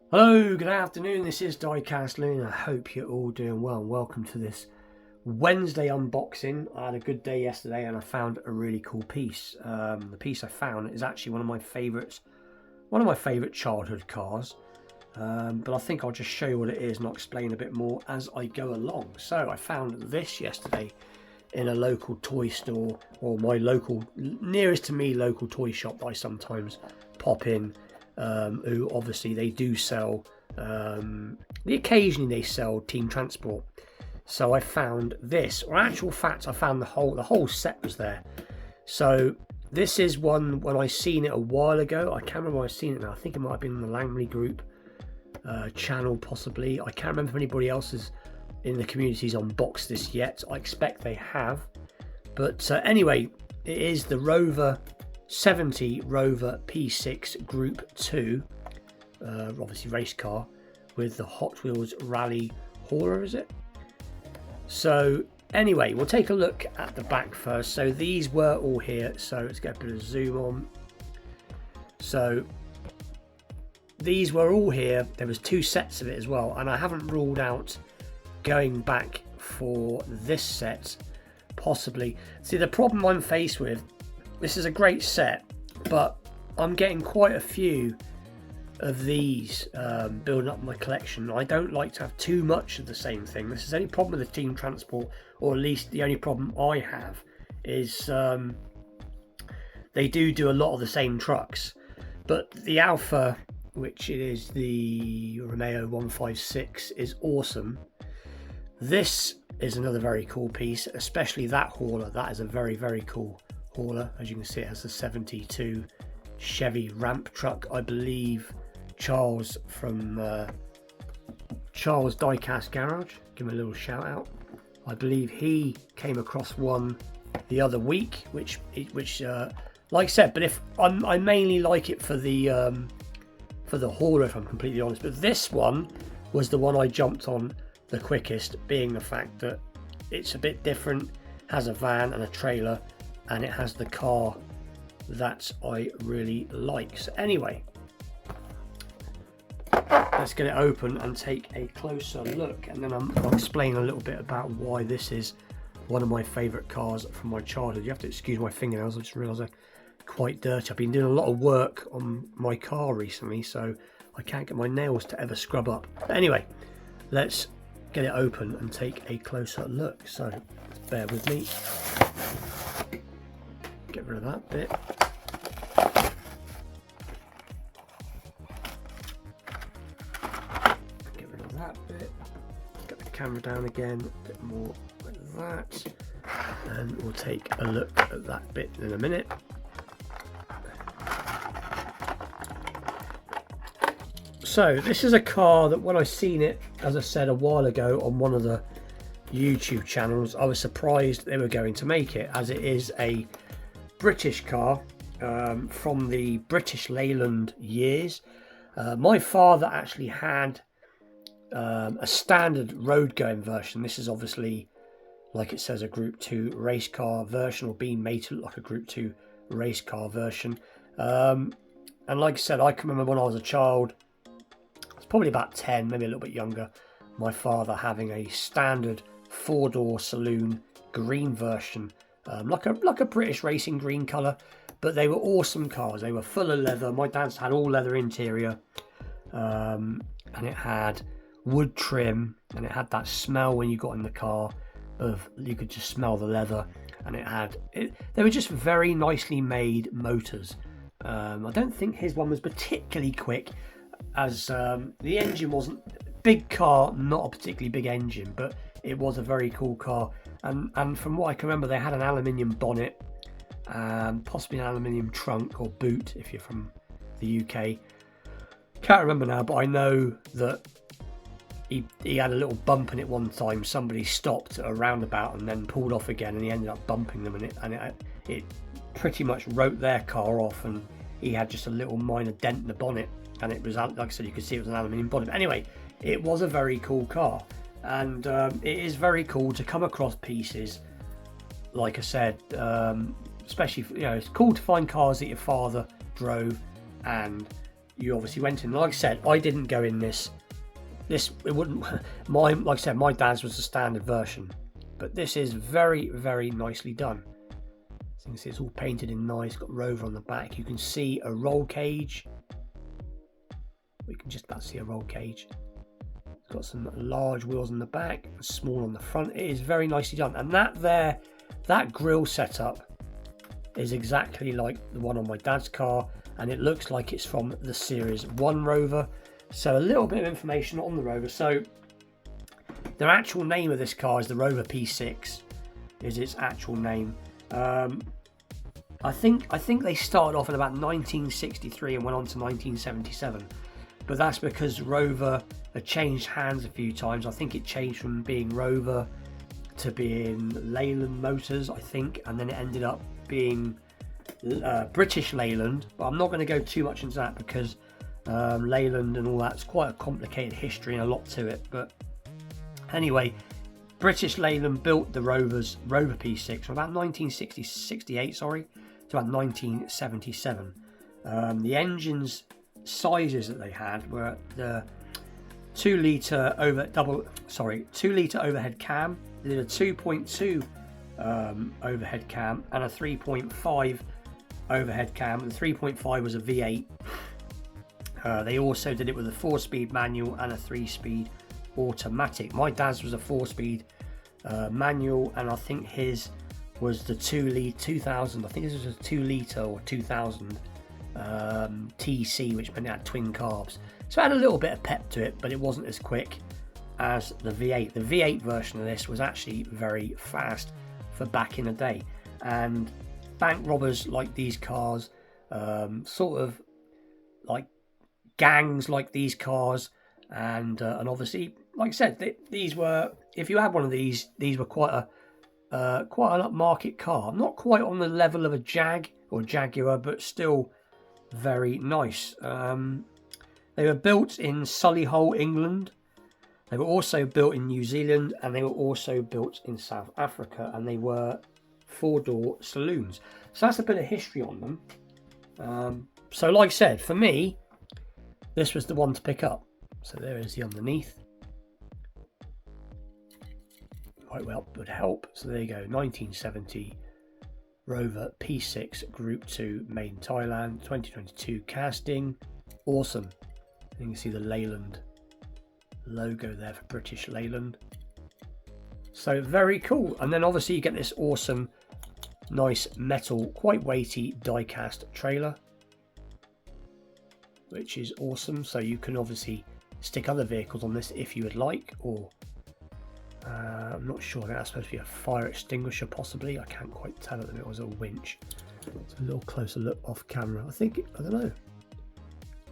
Hello, good afternoon, this is Diecast Loon. I hope you're all doing well and welcome to this Wednesday unboxing. I had a good day yesterday and I found a really cool piece. The piece I found is actually one of my favourite childhood cars. But I think I'll just show you what it is and I'll explain a bit more as I go along. So I found this yesterday in a local toy store, or my local, nearest to me local toy shop that I sometimes pop in. Who obviously they do sell, occasionally they sell Team Transport. So I found this, or actual fact, I found the whole set was there. So this is one, when I seen it a while ago, I can't remember where I seen it now. I think it might have been in the Langley Group channel, possibly. I can't remember if anybody else has in the communities unboxed this yet. I expect they have. But anyway, it is the Rover 70 Rover P6 Group 2, obviously race car, with the Hot Wheels Rally hauler, is it? So anyway, we'll take a look at the back first. So these were all here, so let's get a bit of zoom on. So these were all here. There was two sets of it as well, and I haven't ruled out going back for this set, possibly. See, the problem I'm faced with, this is a great set, but I'm getting quite a few of these building up my collection. I don't like to have too much of the same thing. This is the only problem with the Team Transport, or at least the only problem I have, is they do a lot of the same trucks. But the Alpha, which it is the Romeo 156, is awesome. This is another very cool piece, especially that hauler. That is a very, very cool hauler. As you can see, it has the 72 Chevy ramp truck. I believe Charles from Charles Diecast Garage, give him a little shout out. I believe he came across one the other week, which like I said, but if I mainly like it for the hauler, if I'm completely honest. But this one was the one I jumped on the quickest, being the fact that it's a bit different, has a van and a trailer, and it has the car that I really like. So anyway, let's get it open and take a closer look, and then I'll explain a little bit about why this is one of my favourite cars from my childhood. You have to excuse my fingernails, I just realised they're quite dirty. I've been doing a lot of work on my car recently, so I can't get my nails to ever scrub up. But anyway, let's get it open and take a closer look. So bear with me. Get rid of that bit. Get rid of that bit. Get the camera down again, a bit more like that. And we'll take a look at that bit in a minute. So this is a car that when I seen it, as I said a while ago on one of the YouTube channels, I was surprised they were going to make it, as it is a British car from the British Leyland years. My father actually had a standard road going version. This is obviously, like it says, a Group 2 race car version, or being made to look like a Group 2 race car version. And like I said, I can remember when I was a child, I was probably about 10, maybe a little bit younger, my father having a standard 4-door saloon green version, like a British racing green colour. But they were awesome cars. They were full of leather. My dad's had all leather interior, and it had wood trim, and it had that smell when you got in the car of, you could just smell the leather. And they were just very nicely made motors. I don't think his one was particularly quick, as the engine wasn't big car, not a particularly big engine, but it was a very cool car. And from what I can remember, they had an aluminium bonnet, possibly an aluminium trunk or boot if you're from the UK. Can't remember now, but I know that he had a little bump in it one time. Somebody stopped at a roundabout and then pulled off again, and he ended up bumping them, and it pretty much wrote their car off, and he had just a little minor dent in the bonnet, and it was, like I said, you could see it was an aluminium bonnet. But anyway, it was a very cool car, and it is very cool to come across pieces, like I said, especially, it's cool to find cars that your father drove, and you obviously went in. Like I said, I didn't go in this. It wouldn't. Like I said, my dad's was the standard version, but this is very, very nicely done. So you can see it's all painted in nice. Got Rover on the back. You can see a roll cage. We can just about see a roll cage. It's got some large wheels on the back and small on the front. It is very nicely done, and that grille setup is exactly like the one on my dad's car, and it looks like it's from the Series 1 Rover. So a little bit of information on the Rover. So the actual name of this car is the Rover P6, is its actual name. I think they started off in about 1963 and went on to 1977, but that's because Rover had changed hands a few times. I think it changed from being Rover to being Leyland Motors, I think, and then it ended up being British Leyland, but I'm not going to go too much into that because Leyland and all that's quite a complicated history and a lot to it. But anyway, British Leyland built the Rover P6 from about 1968, sorry, to about 1977. The engine's sizes that they had were the 2 litre overhead cam. They did a 2.2 overhead cam and a 3.5 overhead cam. The 3.5 was a V8. They also did it with a 4-speed manual and a 3-speed automatic. My dad's was a 4-speed manual, and I think his was the 2000. I think this was a 2 litre or 2000 TC, which meant it had twin carbs. So it had a little bit of pep to it, but it wasn't as quick as the V8. The V8 version of this was actually very fast for back in the day, and bank robbers like these cars, sort of like gangs like these cars, and obviously, like I said, these were, if you had one of these were quite an upmarket car. Not quite on the level of a Jag or Jaguar, but still very nice. They were built in Solihull, England. They were also built in New Zealand, and they were also built in South Africa, and they were 4-door saloons. So that's a bit of history on them. So like I said, for me, this was the one to pick up. So there is the underneath. Quite well would help. So there you go, 1970 Rover P6 Group 2, made in Thailand, 2022 casting. Awesome. You can see the Leyland logo there for British Leyland. So very cool. And then obviously you get this awesome, nice metal, quite weighty die-cast trailer, which is awesome. So you can obviously stick other vehicles on this if you would like, or I'm not sure, I think that's supposed to be a fire extinguisher possibly. I can't quite tell if it was a winch. It's a little closer look off camera. I don't know.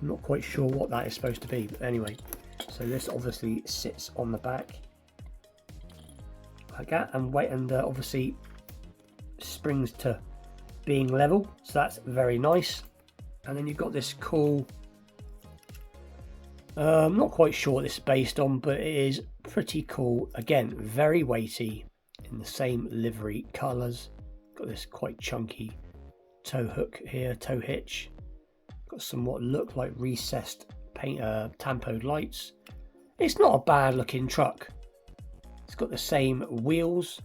I'm not quite sure what that is supposed to be, but anyway. So this obviously sits on the back like that, and obviously springs to being level, so that's very nice. And then you've got this cool, I'm not quite sure what this is based on, but it is pretty cool. Again, very weighty, in the same livery colours. Got this quite chunky tow hook here, tow hitch. Got some what look like recessed paint, tampoed lights. It's not a bad looking truck. It's got the same wheels,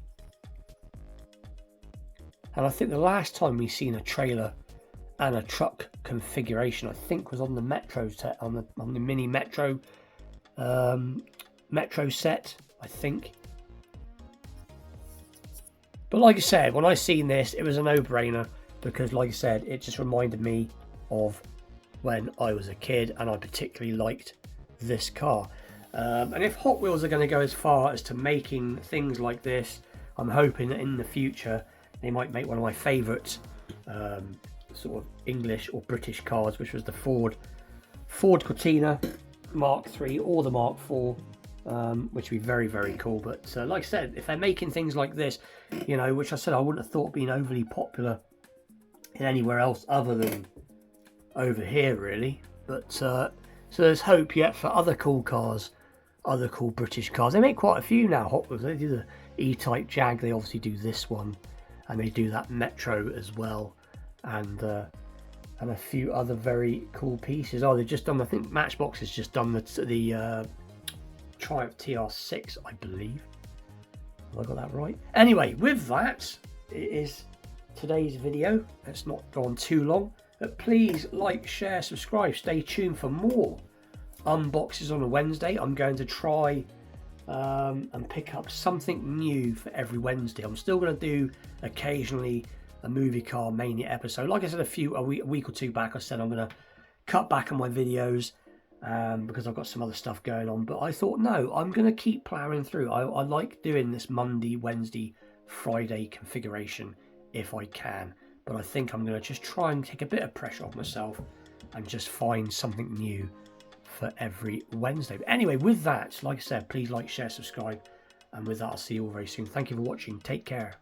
and I think the last time we seen a trailer and a truck configuration, I think, was on the Metro set, on the Mini Metro Metro set, I think. But like I said, when I seen this, it was a no-brainer, because like I said, it just reminded me of when I was a kid, and I particularly liked this car. And if Hot Wheels are going to go as far as to making things like this, I'm hoping that in the future they might make one of my favourite sort of English or British cars, which was the Ford Cortina Mark III or the Mark IV, which would be very, very cool. But like I said, if they're making things like this, you know, which I said I wouldn't have thought being overly popular in anywhere else other than over here, really. But so there's hope yet for other cool cars, other cool British cars. They make quite a few now, Hot Wheels. They do the E-Type Jag, they obviously do this one, and they do that Metro as well, and and a few other very cool pieces. Oh, they've just done, I think Matchbox has just done the Triumph TR6, I believe. Have I got that right? Anyway, with that, it is today's video. It's not gone too long, but please like, share, subscribe. Stay tuned for more unboxes on a Wednesday. I'm going to try and pick up something new for every Wednesday. I'm still going to do occasionally a movie car mania episode. Like I said a week or two back, I said I'm going to cut back on my videos because I've got some other stuff going on. But I thought, no, I'm going to keep ploughing through. I like doing this Monday, Wednesday, Friday configuration if I can. But I think I'm going to just try and take a bit of pressure off myself and just find something new for every Wednesday. But anyway, with that, like I said, please like, share, subscribe. And with that, I'll see you all very soon. Thank you for watching. Take care.